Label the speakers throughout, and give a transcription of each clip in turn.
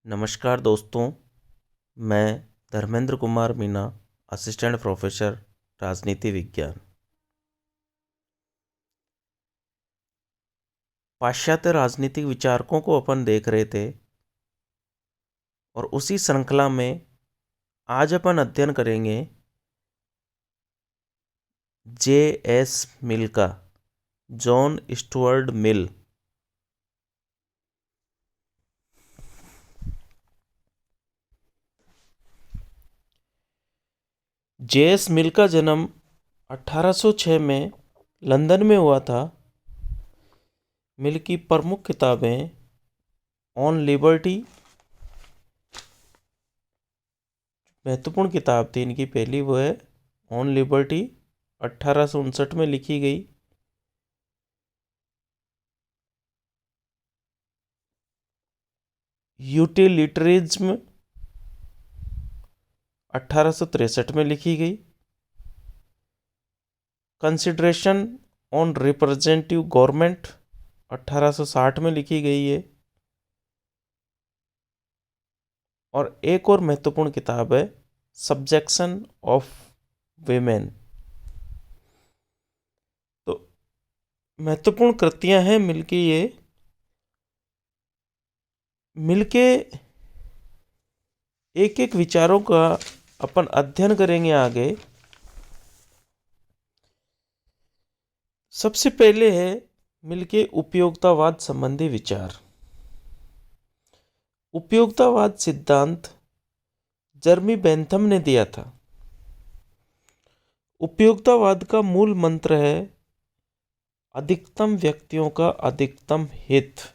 Speaker 1: नमस्कार दोस्तों, मैं धर्मेंद्र कुमार मीना, असिस्टेंट प्रोफेसर राजनीति विज्ञान। पाश्चात्य राजनीतिक विचारकों को अपन देख रहे थे और उसी श्रृंखला में आज अपन अध्ययन करेंगे जे.एस. मिल का, जॉन स्टुअर्ट मिल। जे.एस. मिल का जन्म 1806 में लंदन में हुआ था। मिल की प्रमुख किताबें ऑन लिबर्टी, महत्वपूर्ण किताब थी इनकी पहली, वो है ऑन लिबर्टी, 1859 में लिखी गई। यूटिलिटरिज्म 1863 में लिखी गई। कंसिडरेशन ऑन रिप्रेजेंटेटिव गवर्नमेंट 1860 में लिखी गई है। और एक और महत्वपूर्ण किताब है सब्जेक्शन ऑफ वीमेन। तो महत्वपूर्ण कृतियां हैं मिल की ये। मिल के एक एक विचारों का अपन अध्ययन करेंगे आगे। सबसे पहले है मिल के उपयोगितावाद संबंधी विचार। उपयोगितावाद सिद्धांत जर्मी बेंथम ने दिया था। उपयोगितावाद का मूल मंत्र है अधिकतम व्यक्तियों का अधिकतम हित।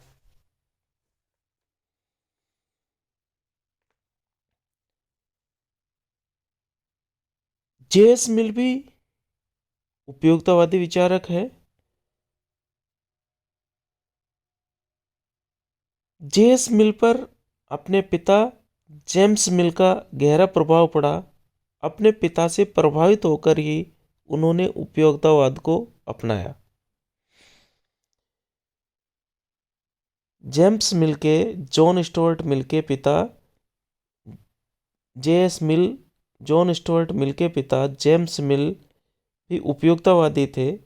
Speaker 1: जे.एस. मिल भी उपयोगितावादी विचारक है। जे.एस. मिल पर अपने पिता जेम्स मिल का गहरा प्रभाव पड़ा। अपने पिता से प्रभावित होकर ही उन्होंने उपयोगितावाद को अपनाया। जेम्स मिल के जॉन स्टुअर्ट मिल के पिता जे.एस. मिल, जॉन स्टुअर्ट मिल के पिता जेम्स मिल भी उपयोगितावादी थे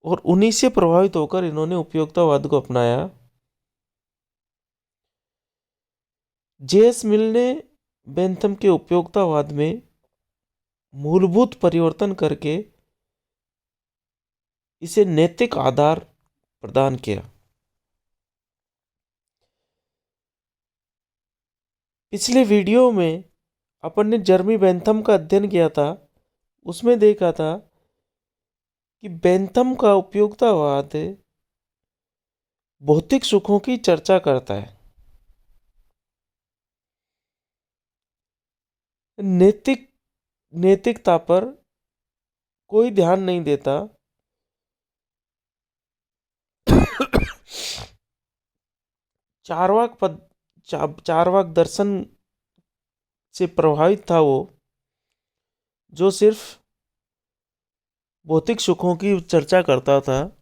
Speaker 1: और उन्हीं से प्रभावित होकर इन्होंने उपयोगितावाद को अपनाया। जे.एस. मिल ने बेंथम के उपयोगितावाद में मूलभूत परिवर्तन करके इसे नैतिक आधार प्रदान किया। पिछले वीडियो में अपन ने जर्मी बेंथम का अध्ययन किया था। उसमें देखा था कि बेंथम का उपयोगितावाद भौतिक सुखों की चर्चा करता है, नैतिकता पर कोई ध्यान नहीं देता। चारवाक दर्शन से प्रभावित था वो, जो सिर्फ भौतिक सुखों की चर्चा करता था।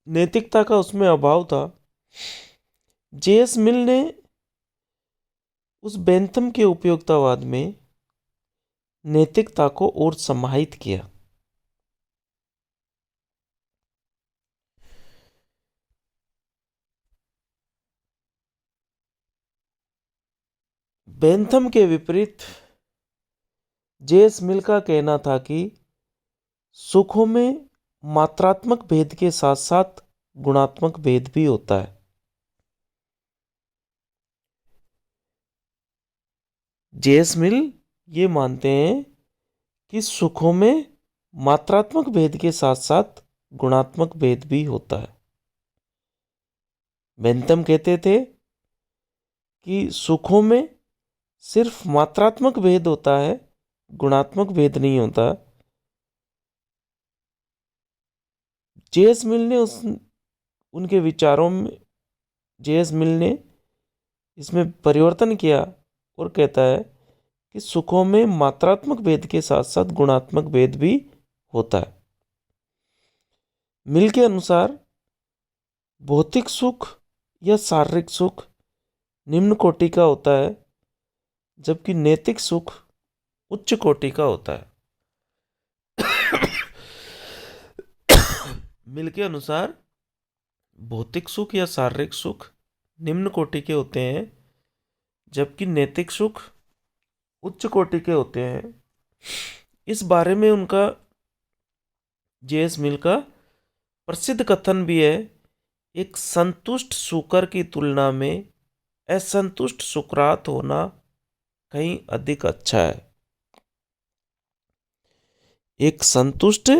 Speaker 1: नैतिकता का उसमें अभाव था। जे.एस. मिल ने उस बेंथम के उपयोगितावाद में नैतिकता को और समाहित किया। बेंथम के विपरीत जे.एस. मिल का कहना था कि सुखों में मात्रात्मक भेद के साथ साथ गुणात्मक भेद भी होता है। जे.एस. मिल ये मानते हैं कि सुखों में मात्रात्मक भेद के साथ साथ गुणात्मक भेद भी होता है। बेंथम कहते थे कि सुखों में सिर्फ मात्रात्मक भेद होता है, गुणात्मक भेद नहीं होता। जे.एस. मिल ने उनके विचारों में जे.एस. मिल ने इसमें परिवर्तन किया और कहता है कि सुखों में मात्रात्मक भेद के साथ साथ गुणात्मक भेद भी होता है। मिल के अनुसार भौतिक सुख या शारीरिक सुख निम्न कोटि का होता है, जबकि नैतिक सुख उच्च कोटि का होता है। मिल के अनुसार भौतिक सुख या शारीरिक सुख निम्न कोटि के होते हैं, जबकि नैतिक सुख उच्च कोटि के होते हैं। इस बारे में उनका जेएस मिल का प्रसिद्ध कथन भी है, एक संतुष्ट सुकर की तुलना में असंतुष्ट सुकरात होना कहीं अधिक अच्छा है। एक संतुष्ट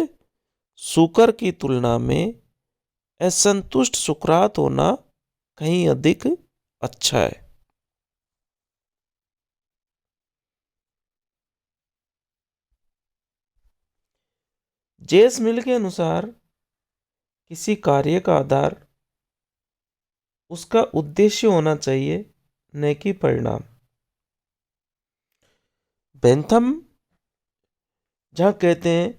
Speaker 1: सुकर की तुलना में असंतुष्ट सुकरात होना कहीं अधिक अच्छा है। जेएस मिल के अनुसार किसी कार्य का आधार उसका उद्देश्य होना चाहिए, न कि परिणाम। बेंथम जहां कहते हैं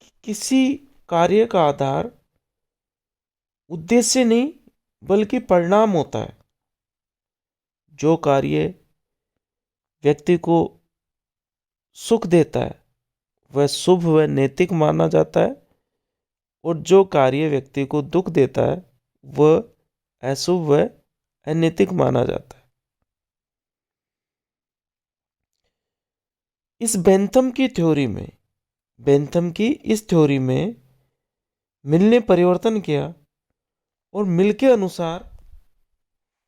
Speaker 1: कि किसी कार्य का आधार उद्देश्य नहीं बल्कि परिणाम होता है। जो कार्य व्यक्ति को सुख देता है वह शुभ व नैतिक माना जाता है, और जो कार्य व्यक्ति को दुख देता है वह अशुभ व अनैतिक माना जाता है। इस बेंथम की इस थ्योरी में मिल ने परिवर्तन किया, और मिल के अनुसार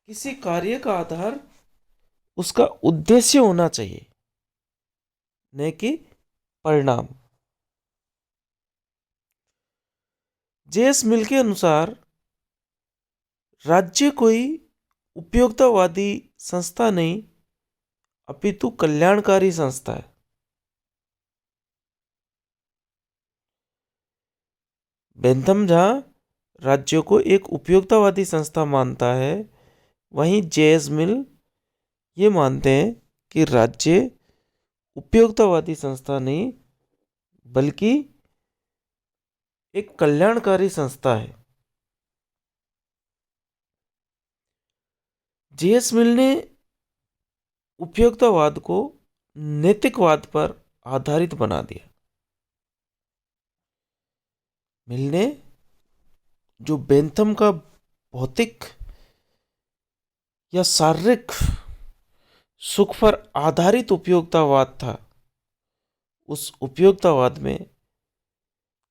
Speaker 1: किसी कार्य का आधार उसका उद्देश्य होना चाहिए, न कि परिणाम। जेएस मिल के अनुसार राज्य कोई उपयोगितावादी संस्था नहीं अपितु कल्याणकारी संस्था है। बेंथम जहां राज्य को एक उपयोगितावादी संस्था मानता है, वहीं जेएस मिल ये मानते हैं कि राज्य उपयोगितावादी संस्था नहीं बल्कि एक कल्याणकारी संस्था है। जेएस मिल ने उपयोगितावाद को नैतिकवाद पर आधारित बना दिया। मिल ने जो बेंथम का भौतिक या शारीरिक सुख पर आधारित उपयोगितावाद था, उस उपयोगितावाद में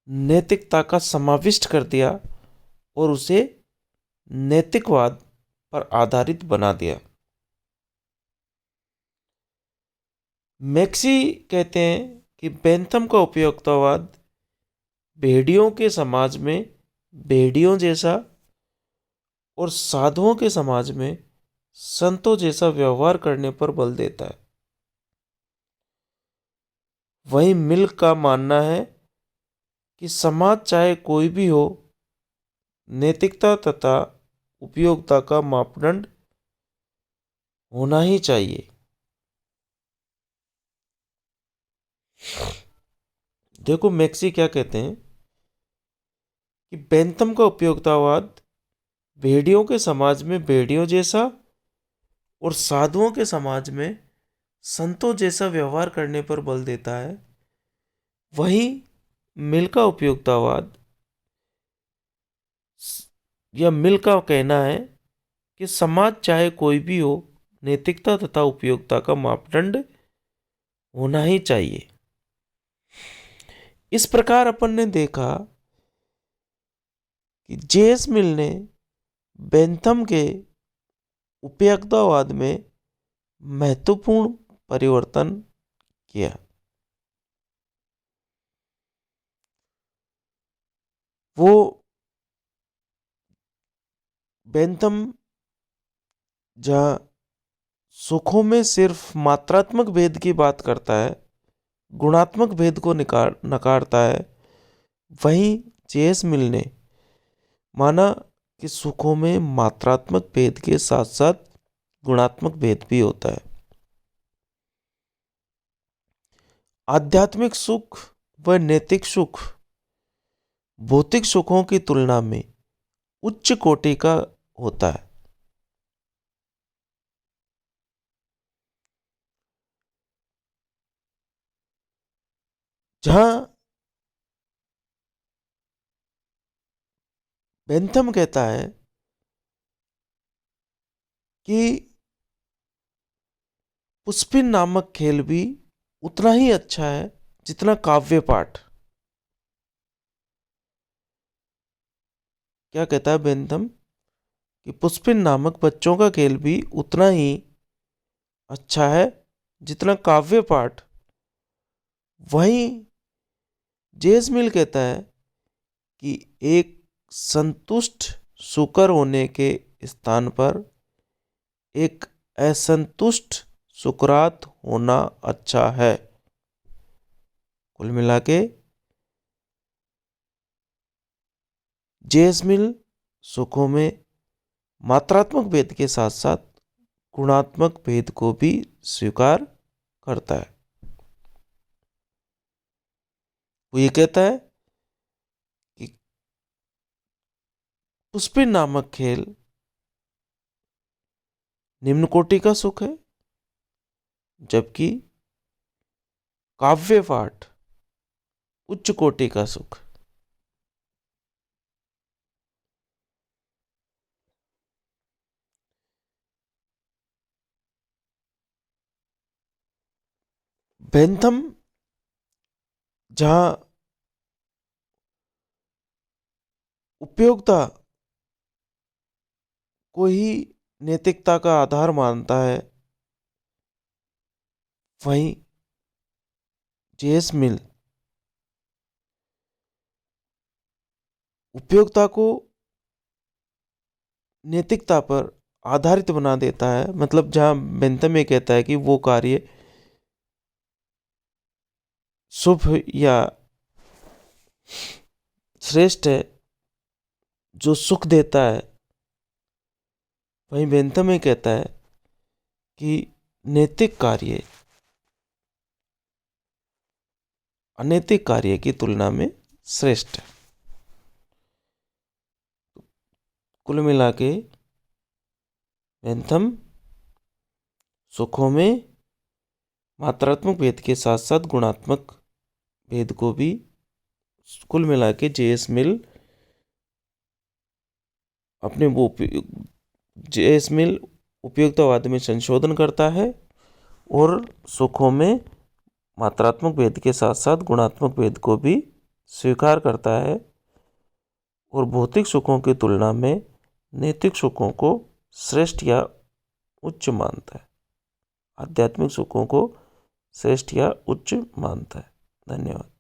Speaker 1: नैतिकता का समाविष्ट कर दिया और उसे नैतिकवाद पर आधारित बना दिया। मैक्सी कहते हैं कि बेंथम का उपयोगितावाद भेड़ियों के समाज में भेड़ियों जैसा और साधुओं के समाज में संतों जैसा व्यवहार करने पर बल देता है। वहीं मिल का मानना है कि समाज चाहे कोई भी हो, नैतिकता तथा उपयोगिता का मापदंड होना ही चाहिए। देखो मैक्सी क्या कहते हैं कि बेंथम का उपयोगितावाद भेड़ियों के समाज में भेड़ियों जैसा और साधुओं के समाज में संतों जैसा व्यवहार करने पर बल देता है। वहीं मिल का उपयोगितावाद या मिल का कहना है कि समाज चाहे कोई भी हो, नैतिकता तथा उपयोगिता का मापदंड होना ही चाहिए। इस प्रकार अपन ने देखा कि जेएस मिल ने बेंथम के उपयोगितावाद में महत्वपूर्ण परिवर्तन किया। वो बेंथम जहां सुखों में सिर्फ मात्रात्मक भेद की बात करता है, गुणात्मक भेद को नकारता है, वहीं जेएस मिल ने माना कि सुखों में मात्रात्मक भेद के साथ साथ गुणात्मक भेद भी होता है। आध्यात्मिक सुख व नैतिक सुख भौतिक सुखों की तुलना में उच्च कोटि का होता है। जहां बेंथम कहता है कि पुष्पिन नामक खेल भी उतना ही अच्छा है जितना काव्य पाठ। क्या कहता है बेंथम कि पुष्पिन नामक बच्चों का खेल भी उतना ही अच्छा है जितना काव्य पाठ। वहीं जेस मिल कहता है कि एक संतुष्ट शुकर होने के स्थान पर एक असंतुष्ट सुकरात होना अच्छा है। कुल मिला के जेस मिल सुखों में मात्रात्मक भेद के साथ साथ गुणात्मक भेद को भी स्वीकार करता है। वो ये कहता है कि पुष्पिन नामक खेल निम्न कोटि का सुख है, जबकि काव्य पाठ उच्च कोटि का सुख। बेंथम जहां उपयोगिता को ही नैतिकता का आधार मानता है, वहीं जेएस मिल उपयोगिता को नैतिकता पर आधारित बना देता है। मतलब जहां बेंथम ये कहता है कि वो कार्य शुभ या श्रेष्ठ है जो सुख देता है, वहीं बेंथम ये कहता है कि नैतिक कार्य अनैतिक कार्य की तुलना में श्रेष्ठ है। कुल मिला के बेंथम सुखों में मात्रात्मक भेद के साथ साथ गुणात्मक भेद को भी, कुल मिला के जेएस मिल अपने वो जेएस मिल उपयुक्तवाद में संशोधन करता है और सुखों में मात्रात्मक भेद के साथ साथ गुणात्मक भेद को भी स्वीकार करता है और भौतिक सुखों की तुलना में नैतिक सुखों को श्रेष्ठ या उच्च मानता है, आध्यात्मिक सुखों को श्रेष्ठ या उच्च मानता है। धन्यवाद।